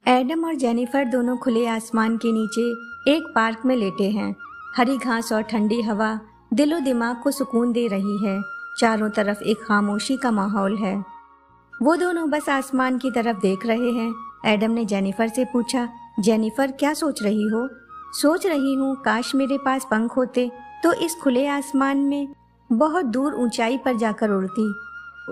Adam और Jennifer दोनों खुले आसमान के नीचे एक पार्क में लेटे हैं। हरी घास और ठंडी हवा दिलो दिमाग को सुकून दे रही है। चारों तरफ एक खामोशी का माहौल है। वो दोनों बस आसमान की तरफ देख रहे हैं। एडम ने जेनिफर से पूछा, जेनिफर क्या सोच रही हो? सोच रही हूँ काश मेरे पास पंख होते तो इस खुले आसमान में बहुत दूर ऊंचाई पर जाकर उड़ती।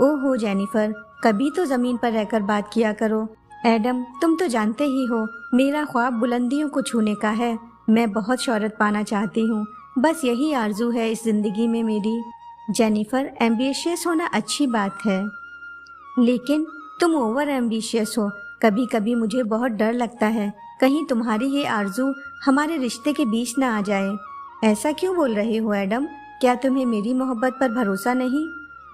ओहो जेनिफर, कभी तो जमीन पर रहकर बात किया करो। एडम, तुम तो जानते ही हो मेरा ख्वाब बुलंदियों को छूने का है। मैं बहुत शोहरत पाना चाहती हूँ, बस यही आरजू है इस जिंदगी में मेरी। जेनिफर, एम्बिशियस होना अच्छी बात है, लेकिन तुम ओवर एम्बिशियस हो। कभी कभी मुझे बहुत डर लगता है कहीं तुम्हारी ये आरजू हमारे रिश्ते के बीच ना आ जाए। ऐसा क्यों बोल रहे हो एडम? क्या तुम्हें मेरी मोहब्बत पर भरोसा नहीं?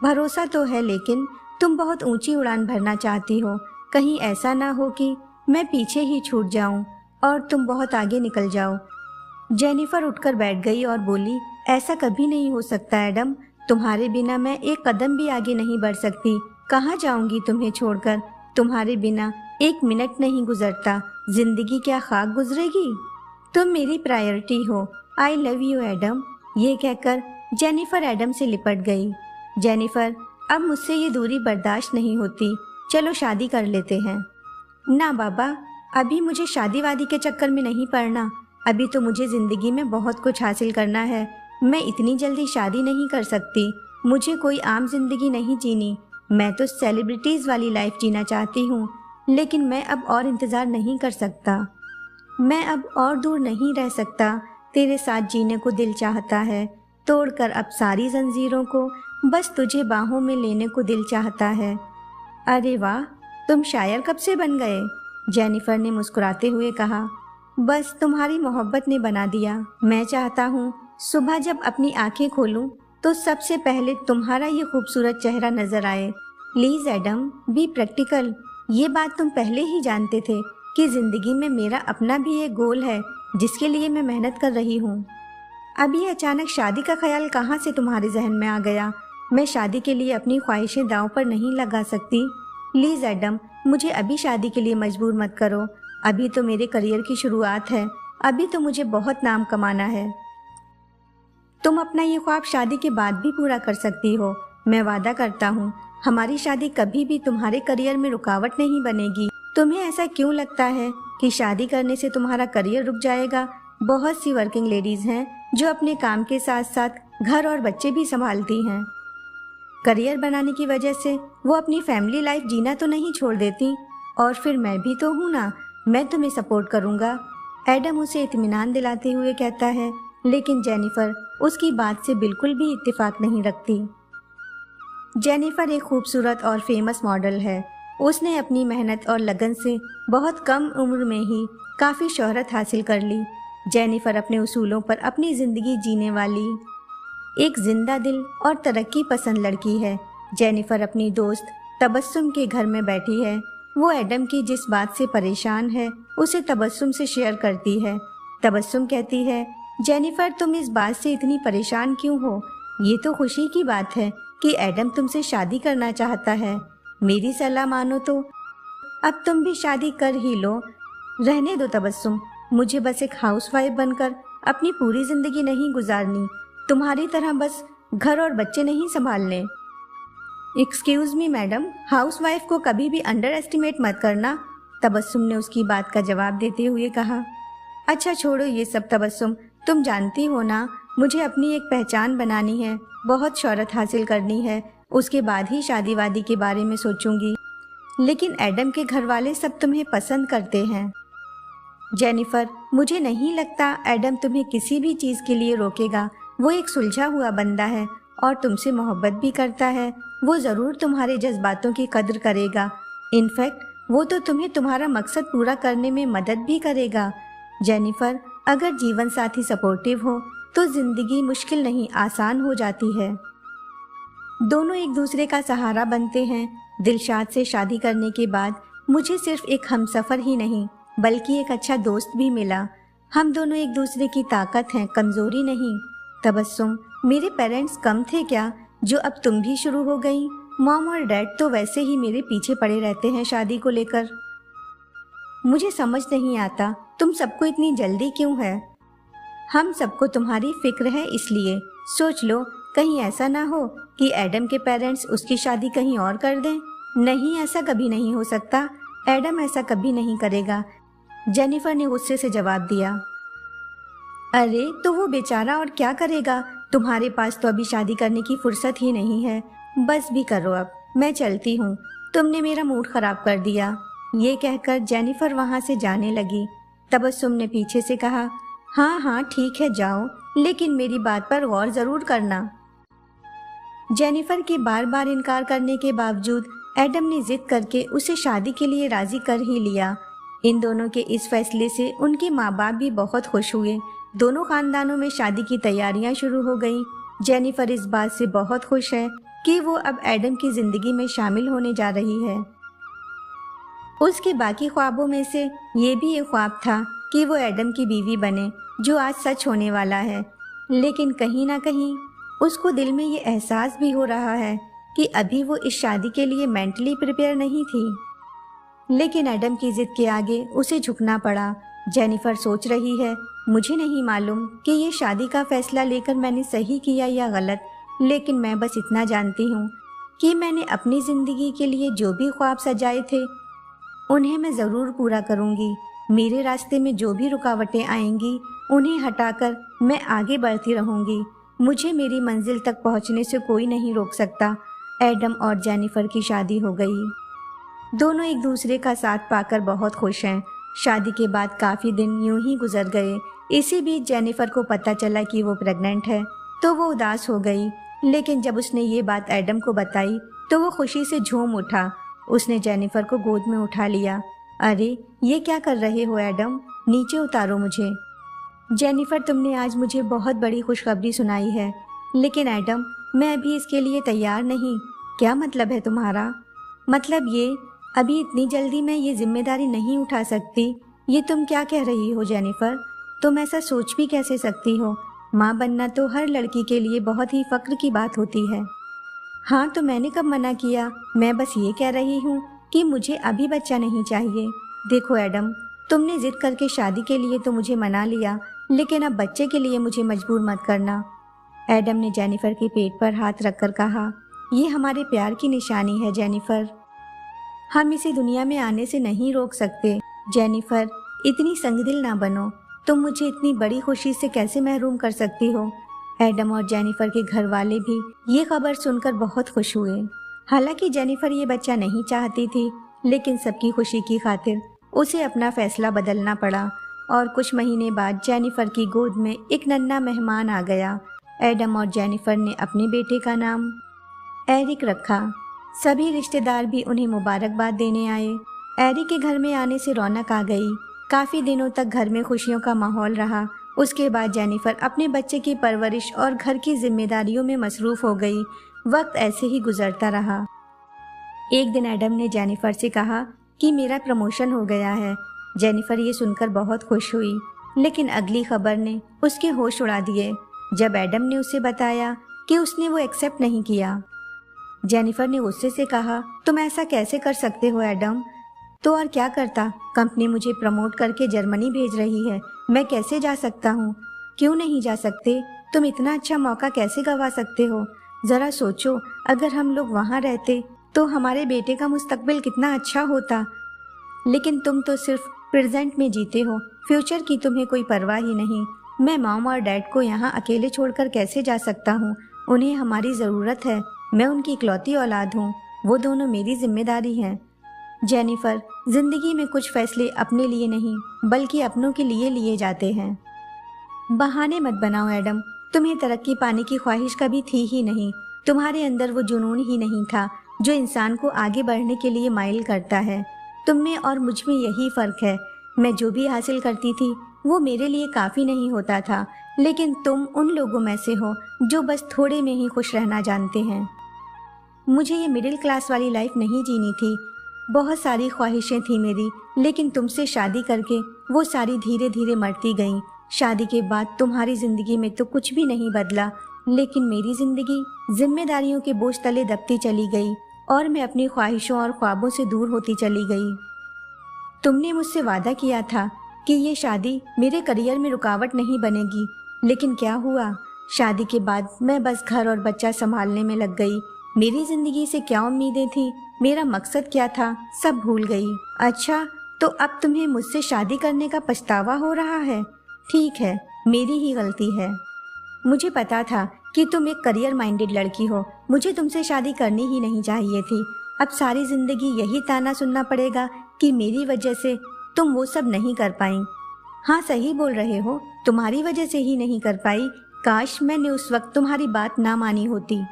भरोसा तो है, लेकिन तुम बहुत ऊंची उड़ान भरना चाहती हो। कहीं ऐसा ना हो कि मैं पीछे ही छूट जाऊं और तुम बहुत आगे निकल जाओ। जेनिफर उठकर बैठ गई और बोली, ऐसा कभी नहीं हो सकता एडम। तुम्हारे बिना मैं एक कदम भी आगे नहीं बढ़ सकती। कहाँ जाऊंगी तुम्हें छोड़कर? तुम्हारे बिना एक मिनट नहीं गुजरता। जिंदगी क्या खाक गुजरेगी? तुम मेरी प्रायोरिटी हो। I love you Adam. ये कहकर जेनिफर एडम से लिपट गई। जेनिफर, अब मुझसे ये दूरी बर्दाश्त नहीं होती। चलो शादी कर लेते हैं। ना बाबा, अभी मुझे शादी वादी के चक्कर में नहीं पड़ना। अभी तो मुझे जिंदगी में बहुत कुछ हासिल करना है। मैं इतनी जल्दी शादी नहीं कर सकती। मुझे कोई आम जिंदगी नहीं जीनी। मैं तो सेलिब्रिटीज वाली लाइफ जीना चाहती हूँ, लेकिन मैं अब और इंतजार नहीं कर सकता। मैं अब और दूर नहीं रह सकता। तेरे साथ जीने को दिल चाहता है, तोड़कर अब सारी जंजीरों को बस तुझे बाहों में लेने को दिल चाहता है। अरे वाह, तुम शायर कब से बन गए? जेनिफर ने मुस्कुराते हुए कहा, बस तुम्हारी मोहब्बत ने बना दिया। मैं चाहता हूँ सुबह जब अपनी आंखें खोलूं तो सबसे पहले तुम्हारा ये खूबसूरत चेहरा नजर आए। Please Adam, be practical. ये बात तुम पहले ही जानते थे कि जिंदगी में मेरा अपना भी एक गोल है जिसके लिए मैं मेहनत कर रही हूँ। अभी अचानक शादी का ख्याल कहाँ से तुम्हारे जहन में आ गया? मैं शादी के लिए अपनी ख्वाहिशें दांव पर नहीं लगा सकती। प्लीज एडम, मुझे अभी शादी के लिए मजबूर मत करो। अभी तो मेरे करियर की शुरुआत है। अभी तो मुझे बहुत नाम कमाना है। तुम अपना ये ख्वाब शादी के बाद भी पूरा कर सकती हो। मैं वादा करता हूँ हमारी शादी कभी भी तुम्हारे करियर में रुकावट नहीं बनेगी। तुम्हें ऐसा क्यों लगता है कि शादी करने से तुम्हारा करियर रुक जाएगा? बहुत सी वर्किंग लेडीज हैं जो अपने काम के साथ साथ घर और बच्चे भी संभालती हैं। करियर बनाने की वजह से वो अपनी फैमिली लाइफ जीना तो नहीं छोड़ देती। और फिर मैं भी तो हूँ ना, मैं तुम्हें सपोर्ट करूँगा। एडम उसे इत्मीनान दिलाते हुए कहता है, लेकिन जेनिफर उसकी बात से बिल्कुल भी इत्तेफाक नहीं रखती। जेनिफर एक खूबसूरत और फेमस मॉडल है। उसने अपनी मेहनत और लगन से बहुत कम उम्र में ही काफ़ी शोहरत हासिल कर ली। जेनिफर अपने उसूलों पर अपनी ज़िंदगी जीने वाली एक जिंदा दिल और तरक्की पसंद लड़की है। जेनिफर अपनी दोस्त तबस्सुम के घर में बैठी है। वो एडम की जिस बात से परेशान है उसे तबस्सुम से शेयर करती है। तबस्सुम कहती है, जेनिफर तुम इस बात से इतनी परेशान क्यों हो? ये तो खुशी की बात है कि एडम तुमसे शादी करना चाहता है। मेरी सलाह मानो तो अब तुम भी शादी कर ही लो। रहने दो तबस्सुम, मुझे बस एक हाउसवाइफ बनकर अपनी पूरी जिंदगी नहीं गुजारनी। तुम्हारी तरह बस घर और बच्चे नहीं संभालने। एक्सक्यूज मी मैडम, हाउसवाइफ को कभी भी अंडर एस्टिमेट मत करना। तबस्सुम ने उसकी बात का जवाब देते हुए कहा। अच्छा छोड़ो ये सब तबस्सुम, तुम जानती हो ना मुझे अपनी एक पहचान बनानी है, बहुत शोहरत हासिल करनी है। उसके बाद ही शादी वादी के बारे में सोचूंगी। लेकिन एडम के घर वाले सब तुम्हें पसंद करते हैं। जेनिफर, मुझे नहीं लगता एडम तुम्हें किसी भी चीज़ के लिए रोकेगा। वो एक सुलझा हुआ बंदा है और तुमसे मोहब्बत भी करता है। वो ज़रूर तुम्हारे जज्बातों की कद्र करेगा। इनफैक्ट वो तो तुम्हें तुम्हारा मकसद पूरा करने में मदद भी करेगा। जेनिफर, अगर जीवन साथी सपोर्टिव हो तो जिंदगी मुश्किल नहीं आसान हो जाती है। दोनों एक दूसरे का सहारा बनते हैं। दिलशाद से शादी करने के बाद मुझे सिर्फ एक हमसफर ही नहीं बल्कि एक अच्छा दोस्त भी मिला। हम दोनों एक दूसरे की ताकत हैं, कमजोरी नहीं। तबस्सुम, मेरे पेरेंट्स कम थे क्या जो अब तुम भी शुरू हो गई? मॉम और डैड तो वैसे ही मेरे पीछे पड़े रहते हैं शादी को लेकर। मुझे समझ नहीं आता तुम सबको इतनी जल्दी क्यों है। हम सबको तुम्हारी फिक्र है इसलिए। सोच लो कहीं ऐसा ना हो कि एडम के पेरेंट्स उसकी शादी कहीं और कर दें। नहीं, ऐसा कभी नहीं हो सकता। एडम ऐसा कभी नहीं करेगा, जेनिफर ने गुस्से से जवाब दिया। अरे तो वो बेचारा और क्या करेगा, तुम्हारे पास तो अभी शादी करने की फुर्सत ही नहीं है। बस भी करो अब, मैं चलती हूँ, तुमने मेरा मूड खराब कर दिया। ये कहकर जेनिफर वहाँ से जाने लगी। तबस्सुम ने पीछे से कहा, हाँ हाँ ठीक है जाओ, लेकिन मेरी बात पर गौर जरूर करना। जेनिफर के बार बार इनकार करने के बावजूद एडम ने जिद करके उसे शादी के लिए राजी कर ही लिया। इन दोनों के इस फैसले से उनके माँ बाप भी बहुत खुश हुए। दोनों खानदानों में शादी की तैयारियां शुरू हो गईं। जेनिफर इस बात से बहुत खुश है कि वो अब एडम की जिंदगी में शामिल होने जा रही है। उसके बाकी ख्वाबों में से ये भी एक ख्वाब था कि वो एडम की बीवी बने, जो आज सच होने वाला है। लेकिन कहीं ना कहीं उसको दिल में ये एहसास भी हो रहा है कि अभी वो इस शादी के लिए मेंटली प्रिपेयर नहीं थी। लेकिन एडम की जिद के आगे उसे झुकना पड़ा। जेनिफर सोच रही है, मुझे नहीं मालूम कि ये शादी का फैसला लेकर मैंने सही किया या गलत, लेकिन मैं बस इतना जानती हूँ कि मैंने अपनी ज़िंदगी के लिए जो भी ख्वाब सजाए थे उन्हें मैं ज़रूर पूरा करूँगी। मेरे रास्ते में जो भी रुकावटें आएंगी उन्हें हटाकर मैं आगे बढ़ती रहूँगी। मुझे मेरी मंजिल तक पहुँचने से कोई नहीं रोक सकता। एडम और जेनिफर की शादी हो गई। दोनों एक दूसरे का साथ पाकर बहुत खुश हैं। शादी के बाद काफ़ी दिन यूं ही गुजर गए। इसी बीच जेनिफर को पता चला कि वो प्रेग्नेंट है, तो वो उदास हो गई। लेकिन जब उसने ये बात एडम को बताई तो वो खुशी से झूम उठा। उसने जेनिफर को गोद में उठा लिया। अरे ये क्या कर रहे हो एडम, नीचे उतारो मुझे। जेनिफर, तुमने आज मुझे बहुत बड़ी खुशखबरी सुनाई है, लेकिन एडम मैं अभी इसके लिए तैयार नहीं। क्या मतलब है तुम्हारा? मतलब ये, अभी इतनी जल्दी मैं ये जिम्मेदारी नहीं उठा सकती। ये तुम क्या कह रही हो जेनिफर? तुम ऐसा सोच भी कैसे सकती हो? माँ बनना तो हर लड़की के लिए बहुत ही फक्र की बात होती है। हाँ तो मैंने कब मना किया? मैं बस ये कह रही हूँ कि मुझे अभी बच्चा नहीं चाहिए। देखो एडम, तुमने जिद करके शादी के लिए तो मुझे मना लिया, लेकिन अब बच्चे के लिए मुझे मजबूर मत करना। एडम ने जेनिफर के पेट पर हाथ रखकर कहा, ये हमारे प्यार की निशानी है जेनिफर। हम इसे दुनिया में आने से नहीं रोक सकते। जेनिफर, इतनी संगदिल ना बनो। तुम मुझे इतनी बड़ी खुशी से कैसे महरूम कर सकती हो? एडम और जेनिफर के घर वाले भी ये खबर सुनकर बहुत खुश हुए। हालांकि जेनिफर ये बच्चा नहीं चाहती थी, लेकिन सबकी खुशी की खातिर उसे अपना फैसला बदलना पड़ा। और कुछ महीने बाद जेनिफर की गोद में एक नन्हा मेहमान आ गया। एडम और जेनिफर ने अपने बेटे का नाम एरिक रखा। सभी रिश्तेदार भी उन्हें मुबारकबाद देने आए। एरिक के घर में आने से रौनक आ गई। काफ़ी दिनों तक घर में खुशियों का माहौल रहा। उसके बाद जेनिफर अपने बच्चे की परवरिश और घर की जिम्मेदारियों में मसरूफ़ हो गई। वक्त ऐसे ही गुजरता रहा। एक दिन एडम ने जेनिफर से कहा कि मेरा प्रमोशन हो गया है। जेनिफर ये सुनकर बहुत खुश हुई, लेकिन अगली खबर ने उसके होश उड़ा दिए जब एडम ने उसे बताया कि उसने वो एक्सेप्ट नहीं किया। जेनिफर ने गुस्से से कहा, तुम ऐसा कैसे कर सकते हो एडम? तो और क्या करता, कंपनी मुझे प्रमोट करके जर्मनी भेज रही है, मैं कैसे जा सकता हूँ? क्यों नहीं जा सकते? तुम इतना अच्छा मौका कैसे गंवा सकते हो? ज़रा सोचो, अगर हम लोग वहाँ रहते तो हमारे बेटे का मुस्तकबिल कितना अच्छा होता। लेकिन तुम तो सिर्फ प्रेजेंट में जीते हो, फ्यूचर की तुम्हें कोई परवाह ही नहीं। मैं मॉम और डैड को यहाँ अकेले छोड़कर कैसे जा सकता हूँ? उन्हें हमारी ज़रूरत है। मैं उनकी इकलौती औलाद हूँ, वो दोनों मेरी जिम्मेदारी हैं। जेनिफर, जिंदगी में कुछ फैसले अपने लिए नहीं बल्कि अपनों के लिए लिए जाते हैं। बहाने मत बनाओ एडम, तुम्हें तरक्की पाने की ख्वाहिश कभी थी ही नहीं। तुम्हारे अंदर वो जुनून ही नहीं था जो इंसान को आगे बढ़ने के लिए माइल करता है। तुम में और मुझ में यही फ़र्क है। मैं जो भी हासिल करती थी वो मेरे लिए काफ़ी नहीं होता था, लेकिन तुम उन लोगों में से हो जो बस थोड़े में ही खुश रहना जानते हैं। मुझे ये मिडिल क्लास वाली लाइफ नहीं जीनी थी। बहुत सारी ख्वाहिशें थी मेरी, लेकिन तुमसे शादी करके वो सारी धीरे धीरे मरती गईं। शादी के बाद तुम्हारी ज़िंदगी में तो कुछ भी नहीं बदला, लेकिन मेरी ज़िंदगी जिम्मेदारियों के बोझ तले दबती चली गई। और मैं अपनी ख्वाहिशों और ख्वाबों से दूर होती चली गई। तुमने मुझसे वादा किया था कि ये शादी मेरे करियर में रुकावट नहीं बनेगी, लेकिन क्या हुआ? शादी के बाद मैं बस घर और बच्चा संभालने में लग गई। मेरी जिंदगी से क्या उम्मीदें थी, मेरा मकसद क्या था, सब भूल गई। अच्छा, तो अब तुम्हें मुझसे शादी करने का पछतावा हो रहा है? ठीक है, मेरी ही गलती है। मुझे पता था कि तुम एक करियर माइंडेड लड़की हो, मुझे तुमसे शादी करनी ही नहीं चाहिए थी। अब सारी जिंदगी यही ताना सुनना पड़ेगा कि मेरी वजह से तुम वो सब नहीं कर पाई। हाँ, सही बोल रहे हो, तुम्हारी वजह से ही नहीं कर पाई। काश मैंने उस वक्त तुम्हारी बात ना मानी होती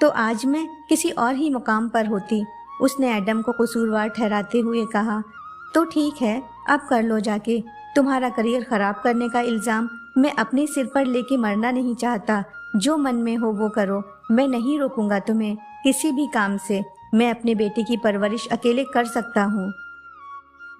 तो आज मैं किसी और ही मुकाम पर होती। उसने एडम को कसूरवार ठहराते हुए कहा। तो ठीक है, अब कर लो जाके। तुम्हारा करियर खराब करने का इल्ज़ाम मैं अपने सिर पर लेके मरना नहीं चाहता। जो मन में हो वो करो, मैं नहीं रोकूंगा तुम्हें किसी भी काम से। मैं अपने बेटे की परवरिश अकेले कर सकता हूँ।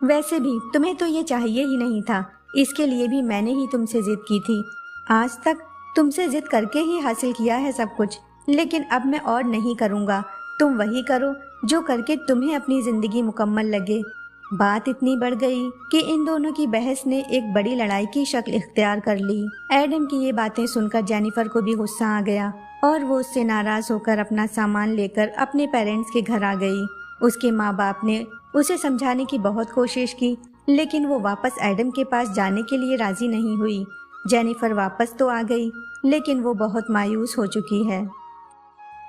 वैसे भी तुम्हें तो ये चाहिए ही नहीं था, इसके लिए भी मैंने ही तुमसे जिद की थी। आज तक तुमसे जिद करके ही हासिल किया है सब कुछ, लेकिन अब मैं और नहीं करूँगा। तुम वही करो जो करके तुम्हें अपनी ज़िंदगी मुकम्मल लगे। बात इतनी बढ़ गई कि इन दोनों की बहस ने एक बड़ी लड़ाई की शक्ल इख्तियार कर ली। एडम की ये बातें सुनकर जेनिफर को भी गुस्सा आ गया और वो उससे नाराज़ होकर अपना सामान लेकर अपने पेरेंट्स के घर आ गई। उसके माँ बाप ने उसे समझाने की बहुत कोशिश की, लेकिन वो वापस एडम के पास जाने के लिए राजी नहीं हुई। जेनिफर वापस तो आ गई, लेकिन वो बहुत मायूस हो चुकी है।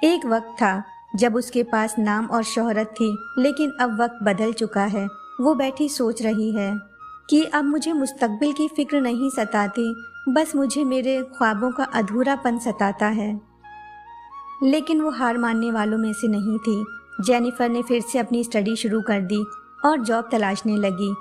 एक वक्त था जब उसके पास नाम और शोहरत थी, लेकिन अब वक्त बदल चुका है। वो बैठी सोच रही है कि अब मुझे मुस्तकबिल की फिक्र नहीं सताती, बस मुझे मेरे ख्वाबों का अधूरापन सताता है। लेकिन वो हार मानने वालों में से नहीं थी। जेनिफर ने फिर से अपनी स्टडी शुरू कर दी और जॉब तलाशने लगी।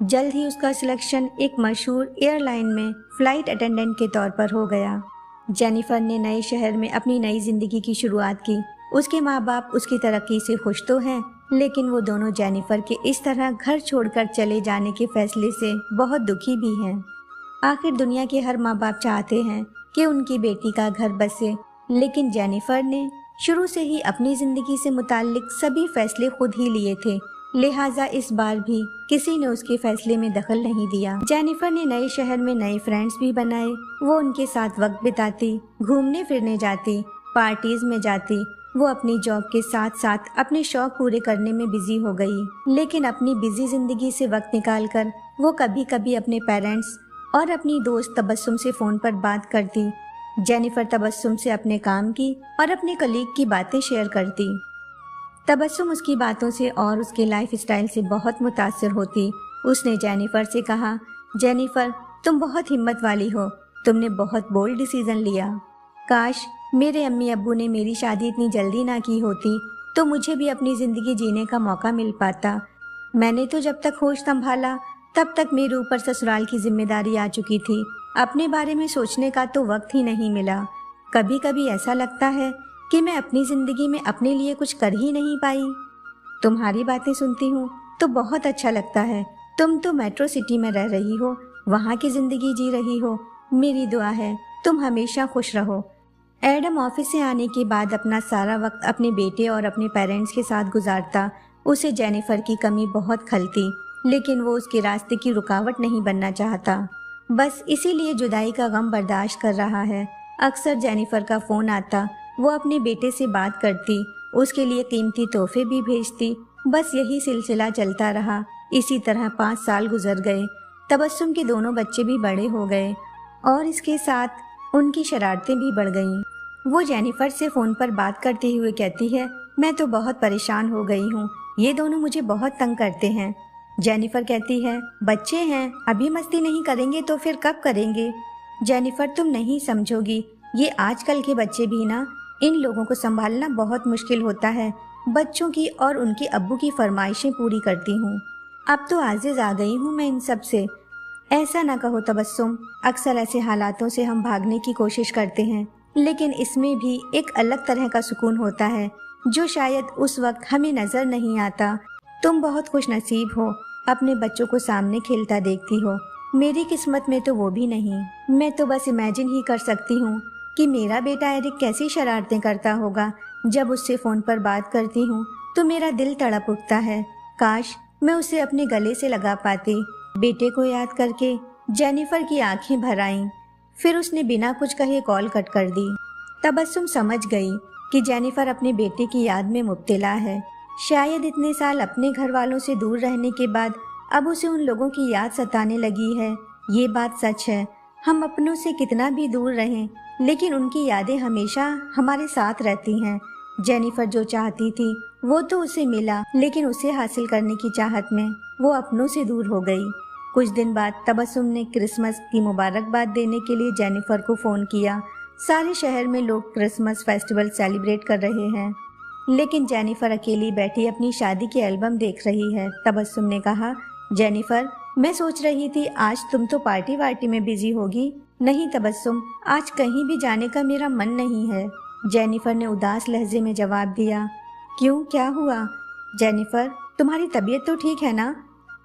जल्द ही उसका सिलेक्शन एक मशहूर एयरलाइन में फ्लाइट अटेंडेंट के तौर पर हो गया। जेनिफर ने नए शहर में अपनी नई जिंदगी की शुरुआत की। उसके माँ बाप उसकी तरक्की से खुश तो हैं, लेकिन वो दोनों जेनिफर के इस तरह घर छोड़कर चले जाने के फैसले से बहुत दुखी भी हैं। आखिर दुनिया के हर माँ बाप चाहते हैं कि उनकी बेटी का घर बसे, लेकिन जेनिफर ने शुरू से ही अपनी जिंदगी से मुताल्लिक सभी फैसले खुद ही लिए थे, लिहाजा इस बार भी किसी ने उसके फैसले में दखल नहीं दिया। जेनिफर ने नए शहर में नए फ्रेंड्स भी बनाए। वो उनके साथ वक्त बिताती, घूमने फिरने जाती, पार्टीज में जाती। वो अपनी जॉब के साथ साथ अपने शौक पूरे करने में बिजी हो गई, लेकिन अपनी बिजी जिंदगी से वक्त निकालकर वो कभी कभी अपने पेरेंट्स और अपनी दोस्त तबस्सुम से फोन पर बात करती। जेनिफर तबस्सुम से अपने काम की और अपने कलीग की बातें शेयर करती। तबस्सुम उसकी बातों से और उसके लाइफ स्टाइल से बहुत मुतासिर होती। उसने जेनिफर से कहा, जेनिफर, तुम बहुत हिम्मत वाली हो, तुमने बहुत बोल्ड डिसीजन लिया। काश मेरे अम्मी अब्बू ने मेरी शादी इतनी जल्दी ना की होती तो मुझे भी अपनी ज़िंदगी जीने का मौका मिल पाता। मैंने तो जब तक होश संभाला तब तक मेरे ऊपर ससुराल की जिम्मेदारी आ चुकी थी। अपने बारे में सोचने का तो वक्त ही नहीं मिला। कभी कभी ऐसा लगता है कि मैं अपनी ज़िंदगी में अपने लिए कुछ कर ही नहीं पाई। तुम्हारी बातें सुनती हूँ तो बहुत अच्छा लगता है। तुम तो मेट्रो सिटी में रह रही हो, वहाँ की ज़िंदगी जी रही हो। मेरी दुआ है तुम हमेशा खुश रहो। एडम ऑफिस से आने के बाद अपना सारा वक्त अपने बेटे और अपने पेरेंट्स के साथ गुजारता। उसे जेनिफर की कमी बहुत खलती, लेकिन वो उसके रास्ते की रुकावट नहीं बनना चाहता। बस इसीलिए जुदाई का गम बर्दाश्त कर रहा है। अक्सर जेनिफर का फ़ोन आता, वो अपने बेटे से बात करती, उसके लिए कीमती तोहफे भी भेजती। बस यही सिलसिला चलता रहा। इसी तरह 5 साल गुजर गए। तबस्सुम के दोनों बच्चे भी बड़े हो गए और इसके साथ उनकी शरारतें भी बढ़ गईं। वो जेनिफर से फ़ोन पर बात करते हुए कहती है, मैं तो बहुत परेशान हो गई हूँ, ये दोनों मुझे बहुत तंग करते हैं। जेनिफर कहती है, बच्चे हैं, अभी मस्ती नहीं करेंगे तो फिर कब करेंगे? जेनिफर, तुम नहीं समझोगी, ये आजकल के बच्चे भी ना, इन लोगों को संभालना बहुत मुश्किल होता है। बच्चों की और उनके अब्बू की फरमाइशें पूरी करती हूँ। अब तो आजिज़ आ गई हूँ मैं इन सब से। ऐसा ना कहो तबस्सुम, अक्सर ऐसे हालातों से हम भागने की कोशिश करते हैं, लेकिन इसमें भी एक अलग तरह का सुकून होता है जो शायद उस वक्त हमें नज़र नहीं आता। तुम बहुत खुश नसीब हो, अपने बच्चों को सामने खेलता देखती हो। मेरी किस्मत में तो वो भी नहीं। मैं तो बस इमेजिन ही कर सकती हूँ कि मेरा बेटा एरिक कैसी शरारतें करता होगा। जब उससे फ़ोन पर बात करती हूँ तो मेरा दिल तड़प उठता है। काश मैं उसे अपने गले से लगा पाती। बेटे को याद करके जेनिफर की आंखें भर आईं। फिर उसने बिना कुछ कहे कॉल कट कर दी। तबस्सुम समझ गई कि जेनिफर अपने बेटे की याद में मुब्तला है। शायद इतने साल अपने घर वालों से दूर रहने के बाद अब उसे उन लोगों की याद सताने लगी है। ये बात सच है, हम अपनों से कितना भी दूर रहें, लेकिन उनकी यादें हमेशा हमारे साथ रहती हैं। जेनिफर जो चाहती थी वो तो उसे मिला, लेकिन उसे हासिल करने की चाहत में वो अपनों से दूर हो गई। कुछ दिन बाद तबस्सुम ने क्रिसमस की मुबारकबाद देने के लिए जेनिफर को फ़ोन किया। सारे शहर में लोग क्रिसमस फेस्टिवल सेलिब्रेट कर रहे हैं, लेकिन जेनिफर अकेली बैठी अपनी शादी के एल्बम देख रही है। तबस्सुम ने कहा, जेनिफर, मैं सोच रही थी आज तुम तो पार्टी वार्टी में बिजी होगी। नहीं तबस्सुम, आज कहीं भी जाने का मेरा मन नहीं है, जेनिफर ने उदास लहजे में जवाब दिया। क्यों, क्या हुआ? जेनिफर, तुम्हारी तबीयत तो ठीक है ना?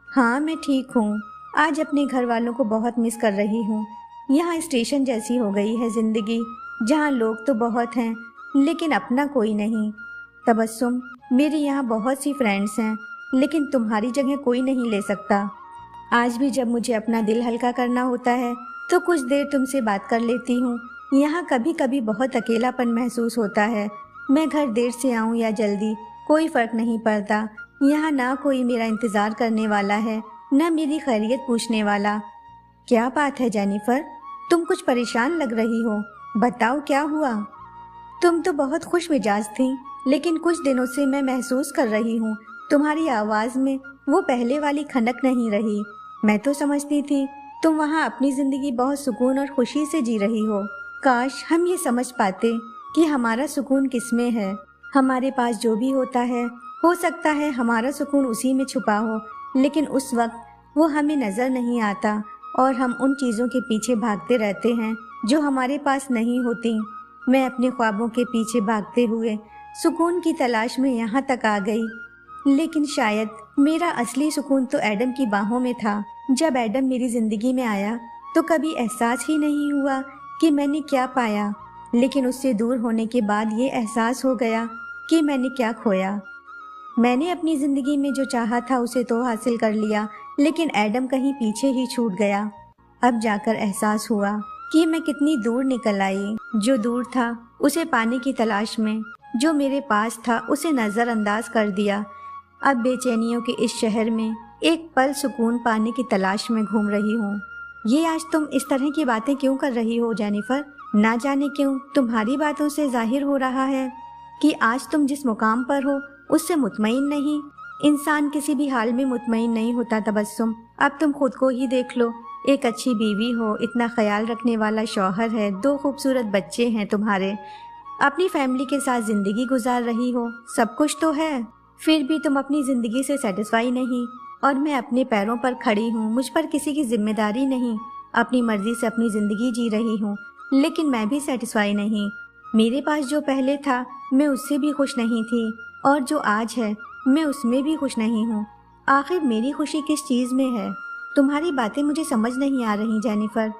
हाँ, मैं ठीक हूँ। आज अपने घर वालों को बहुत मिस कर रही हूँ। यहाँ स्टेशन जैसी हो गई है जिंदगी, जहाँ लोग तो बहुत हैं लेकिन अपना कोई नहीं। तबस्सुम, मेरे यहाँ बहुत सी फ्रेंड्स हैं, लेकिन तुम्हारी जगह कोई नहीं ले सकता। आज भी जब मुझे अपना दिल हल्का करना होता है तो कुछ देर तुमसे बात कर लेती हूँ। यहाँ कभी कभी बहुत अकेलापन महसूस होता है। मैं घर देर से आऊँ या जल्दी, कोई फर्क नहीं पड़ता। यहाँ ना कोई मेरा इंतज़ार करने वाला है, न मेरी खैरियत पूछने वाला। क्या बात है जेनिफर, तुम कुछ परेशान लग रही हो, बताओ क्या हुआ? तुम तो बहुत खुश मिजाज थी, लेकिन कुछ दिनों से मैं महसूस कर रही हूँ तुम्हारी आवाज़ में वो पहले वाली खनक नहीं रही। मैं तो समझती थी तुम वहाँ अपनी ज़िंदगी बहुत सुकून और खुशी से जी रही हो। काश हम ये समझ पाते कि हमारा सुकून किसमें है। हमारे पास जो भी होता है, हो सकता है हमारा सुकून उसी में छुपा हो, लेकिन उस वक्त वो हमें नज़र नहीं आता और हम उन चीज़ों के पीछे भागते रहते हैं जो हमारे पास नहीं होती। मैं अपने ख्वाबों के पीछे भागते हुए सुकून की तलाश में यहाँ तक आ गई, लेकिन शायद मेरा असली सुकून तो एडम की बाहों में था। जब एडम मेरी ज़िंदगी में आया तो कभी एहसास ही नहीं हुआ कि मैंने क्या पाया, लेकिन उससे दूर होने के बाद ये एहसास हो गया कि मैंने क्या खोया। मैंने अपनी ज़िंदगी में जो चाहा था उसे तो हासिल कर लिया, लेकिन एडम कहीं पीछे ही छूट गया। अब जाकर एहसास हुआ कि मैं कितनी दूर निकल आई। जो दूर था उसे पाने की तलाश में, जो मेरे पास था उसे नज़रअंदाज कर दिया। अब बेचैनियों के इस शहर में एक पल सुकून पाने की तलाश में घूम रही हूँ। ये आज तुम इस तरह की बातें क्यों कर रही हो जेनिफर? ना जाने क्यों तुम्हारी बातों से जाहिर हो रहा है कि आज तुम जिस मुकाम पर हो उससे मुतमईन नहीं। इंसान किसी भी हाल में मुतमईन नहीं होता तबस्सुम। अब तुम खुद को ही देख लो, एक अच्छी बीवी हो, इतना ख्याल रखने वाला शौहर है, 2 खूबसूरत बच्चे हैं तुम्हारे, अपनी फैमिली के साथ जिंदगी गुजार रही हो, सब कुछ तो है। फिर भी तुम अपनी जिंदगी से सेटिस्फाई नहीं। और मैं अपने पैरों पर खड़ी हूँ, मुझ पर किसी की जिम्मेदारी नहीं, अपनी मर्जी से अपनी जिंदगी जी रही हूँ, लेकिन मैं भी सेटिस्फाई नहीं। मेरे पास जो पहले था मैं उससे भी खुश नहीं थी, और जो आज है मैं उसमें भी खुश नहीं हूँ। आखिर मेरी खुशी किस चीज़ में है? तुम्हारी बातें मुझे समझ नहीं आ रही जेनिफर।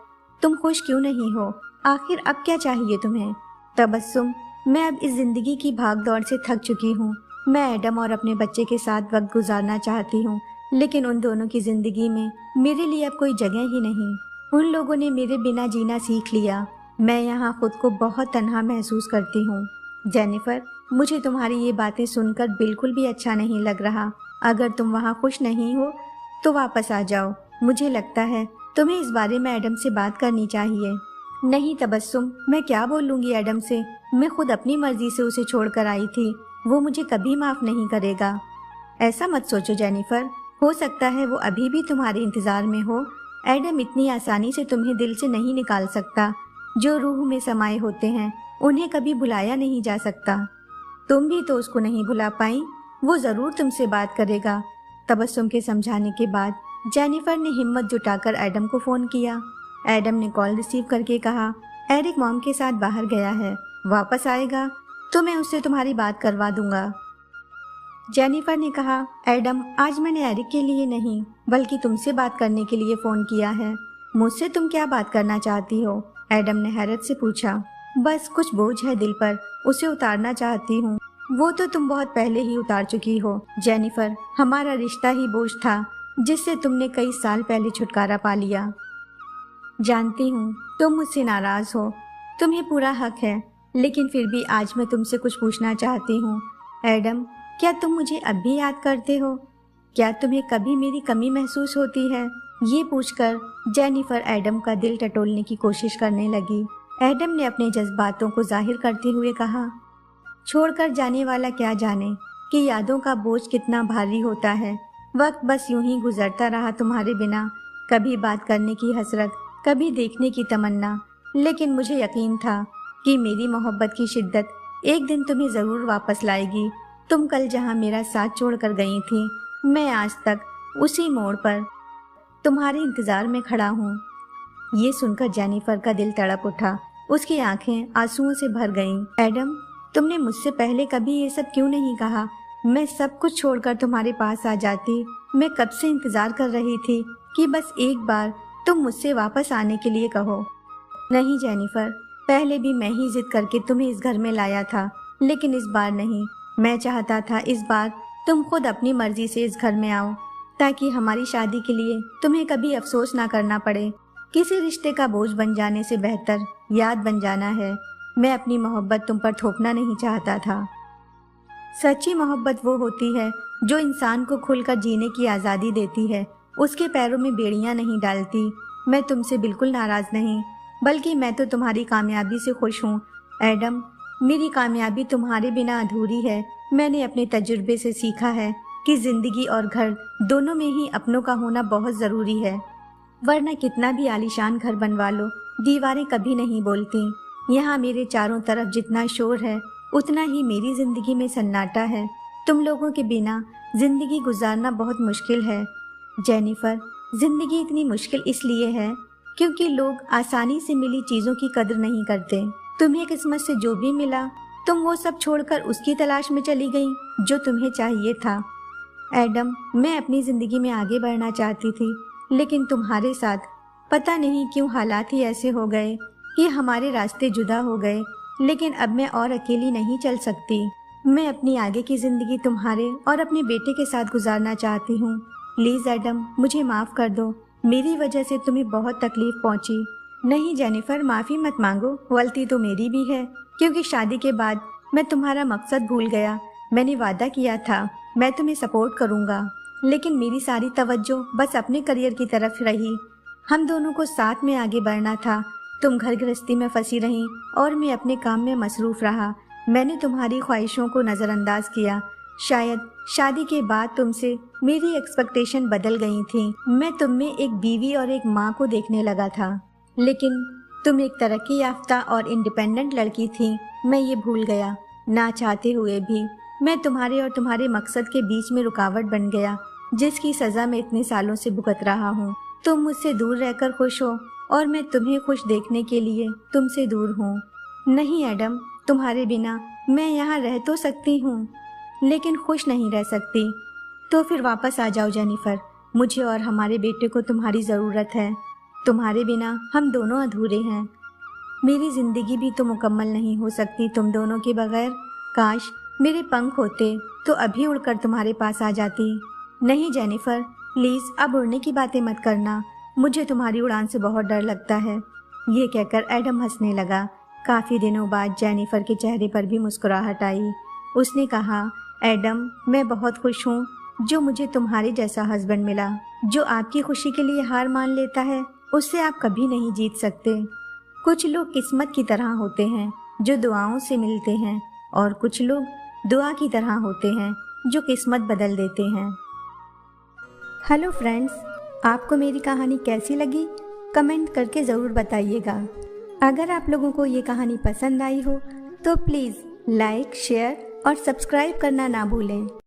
तुम खुश क्यों नहीं हो? आखिर अब क्या चाहिए तुम्हें? तबस्सुम, मैं अब इस जिंदगी की भाग दौड़ से थक चुकी हूँ। मैं एडम और अपने बच्चे के साथ वक्त गुजारना चाहती हूँ, लेकिन उन दोनों की जिंदगी में मेरे लिए अब कोई जगह ही नहीं। उन लोगों ने मेरे बिना जीना सीख लिया। मैं यहाँ खुद को बहुत तन्हा महसूस करती हूँ। जेनिफर, मुझे तुम्हारी ये बातें सुनकर बिल्कुल भी अच्छा नहीं लग रहा। अगर तुम वहाँ खुश नहीं हो तो वापस आ जाओ। मुझे लगता है तुम्हें इस बारे में एडम से बात करनी चाहिए। नहीं तबस्सुम, मैं क्या बोलूँगी एडम से? मैं खुद अपनी मर्जी से उसे छोड़कर आई थी, वो मुझे कभी माफ़ नहीं करेगा। ऐसा मत सोचो जेनिफर, हो सकता है वो अभी भी तुम्हारे इंतज़ार में हो। एडम इतनी आसानी से तुम्हें दिल से नहीं निकाल सकता। जो रूह में समाये होते हैं उन्हें कभी भुलाया नहीं जा सकता। तुम भी तो उसको नहीं भुला पाई, वो ज़रूर तुमसे बात करेगा। तबस्सुम के समझाने के बाद जेनिफर ने हिम्मत जुटाकर एडम को फ़ोन किया। एडम ने कॉल रिसीव करके कहा, एरिक मॉम के साथ बाहर गया है, वापस आएगा तो मैं उससे तुम्हारी बात करवा दूंगा। जेनिफर ने कहा, एडम, आज मैंने एरिक के लिए नहीं बल्कि तुमसे बात करने के लिए फ़ोन किया है। मुझसे तुम क्या बात करना चाहती हो? एडम ने हैरत से पूछा। बस कुछ बोझ है दिल पर, उसे उतारना चाहती हूँ। वो तो तुम बहुत पहले ही उतार चुकी हो जेनिफर। हमारा रिश्ता ही बोझ था जिससे तुमने कई साल पहले छुटकारा पा लिया। जानती हूँ तुम मुझसे नाराज हो, तुम्हें पूरा हक है, लेकिन फिर भी आज मैं तुमसे कुछ पूछना चाहती हूँ। एडम, क्या तुम मुझे अब भी याद करते हो? क्या तुम्हें कभी मेरी कमी महसूस होती है? ये पूछकर जेनिफर एडम का दिल टटोलने की कोशिश करने लगी। एडम ने अपने जज्बातों को जाहिर करते हुए कहा, छोड़कर जाने वाला क्या जाने कि यादों का बोझ कितना भारी होता है। वक्त बस यूं ही गुजरता रहा तुम्हारे बिना, कभी बात करने की हसरत, कभी देखने की तमन्ना, लेकिन मुझे यकीन था कि मेरी मोहब्बत की शिद्दत एक दिन तुम्हें ज़रूर वापस लाएगी। तुम कल जहां मेरा साथ छोड़कर गई थी, मैं आज तक उसी मोड़ पर तुम्हारे इंतज़ार में खड़ा हूँ। ये सुनकर जेनिफर का दिल तड़प उठा, उसकी आंखें आंसुओं से भर गईं। एडम, तुमने मुझसे पहले कभी ये सब क्यों नहीं कहा? मैं सब कुछ छोड़कर तुम्हारे पास आ जाती। मैं कब से इंतज़ार कर रही थी कि बस एक बार तुम मुझसे वापस आने के लिए कहो। नहीं जेनिफर, पहले भी मैं ही जिद करके तुम्हें इस घर में लाया था, लेकिन इस बार नहीं। मैं चाहता था इस बार तुम खुद अपनी मर्जी से इस घर में आओ, ताकि हमारी शादी के लिए तुम्हें कभी अफसोस ना करना पड़े। किसी रिश्ते का बोझ बन जाने से बेहतर याद बन जाना है। मैं अपनी मोहब्बत तुम पर थोपना नहीं चाहता था। सच्ची मोहब्बत वो होती है जो इंसान को खुलकर जीने की आज़ादी देती है, उसके पैरों में बेड़ियां नहीं डालती। मैं तुमसे बिल्कुल नाराज नहीं, बल्कि मैं तो तुम्हारी कामयाबी से खुश हूँ। एडम, मेरी कामयाबी तुम्हारे बिना अधूरी है। मैंने अपने तजुर्बे से सीखा है कि जिंदगी और घर दोनों में ही अपनों का होना बहुत ज़रूरी है, वरना कितना भी आलीशान घर बनवा लो, दीवारें कभी नहीं बोलती। यहाँ मेरे चारों तरफ जितना शोर है, उतना ही मेरी जिंदगी में सन्नाटा है। तुम लोगों के बिना जिंदगी गुजारना बहुत मुश्किल है। जेनिफर, जिंदगी इतनी मुश्किल इसलिए है क्योंकि लोग आसानी से मिली चीज़ों की कदर नहीं करते। तुम्हें किस्मत से जो भी मिला, तुम वो सब छोड़कर उसकी तलाश में चली गई जो तुम्हें चाहिए था। एडम, मैं अपनी ज़िंदगी में आगे बढ़ना चाहती थी, लेकिन तुम्हारे साथ पता नहीं क्यों हालात ही ऐसे हो गए कि हमारे रास्ते जुदा हो गए। लेकिन अब मैं और अकेली नहीं चल सकती। मैं अपनी आगे की ज़िंदगी तुम्हारे और अपने बेटे के साथ गुजारना चाहती हूँ। प्लीज़ एडम, मुझे माफ़ कर दो। मेरी वजह से तुम्हें बहुत तकलीफ पहुँची। नहीं जेनिफर, माफ़ी मत मांगो, गलती तो मेरी भी है, क्योंकि शादी के बाद मैं तुम्हारा मकसद भूल गया। मैंने वादा किया था मैं तुम्हें सपोर्ट करूँगा, लेकिन मेरी सारी तवज्जो बस अपने करियर की तरफ रही। हम दोनों को साथ में आगे बढ़ना था। तुम घर गृहस्थी में फंसी रहीं और मैं अपने काम में मसरूफ़ रहा। मैंने तुम्हारी ख्वाहिशों को नज़रअंदाज किया। शायद शादी के बाद तुमसे मेरी एक्सपेक्टेशन बदल गई थी। मैं तुम में एक बीवी और एक माँ को देखने लगा था, लेकिन तुम एक तरक्की याफ्ता और इंडिपेंडेंट लड़की थी। मैं ये भूल गया। ना चाहते हुए भी मैं तुम्हारे और तुम्हारे मकसद के बीच में रुकावट बन गया, जिसकी सज़ा मैं इतने सालों से भुगत रहा हूँ। तुम मुझसे दूर रहकर खुश हो और मैं तुम्हें खुश देखने के लिए तुमसे दूर हूँ। नहीं एडम, तुम्हारे बिना मैं यहाँ रह तो सकती हूँ, लेकिन खुश नहीं रह सकती। तो फिर वापस आ जाओ जेनिफर। मुझे और हमारे बेटे को तुम्हारी ज़रूरत है। तुम्हारे बिना हम दोनों अधूरे हैं। मेरी ज़िंदगी भी तो मुकम्मल नहीं हो सकती तुम दोनों के बगैर। काश मेरे पंख होते तो अभी उड़कर तुम्हारे पास आ जाती। नहीं जेनिफर, प्लीज़ अब उड़ने की बातें मत करना। मुझे तुम्हारी उड़ान से बहुत डर लगता है। ये कहकर एडम हंसने लगा। काफ़ी दिनों बाद जेनिफर के चेहरे पर भी मुस्कुराहट आई। उसने कहा, एडम, मैं बहुत खुश हूँ जो मुझे तुम्हारे जैसा हस्बैंड मिला। जो आपकी खुशी के लिए हार मान लेता है, उससे आप कभी नहीं जीत सकते। कुछ लोग किस्मत की तरह होते हैं जो दुआओं से मिलते हैं, और कुछ लोग दुआ की तरह होते हैं जो किस्मत बदल देते हैं। हेलो फ्रेंड्स, आपको मेरी कहानी कैसी लगी? कमेंट करके ज़रूर बताइएगा। अगर आप लोगों को ये कहानी पसंद आई हो तो प्लीज़ लाइक, शेयर और सब्सक्राइब करना ना भूलें।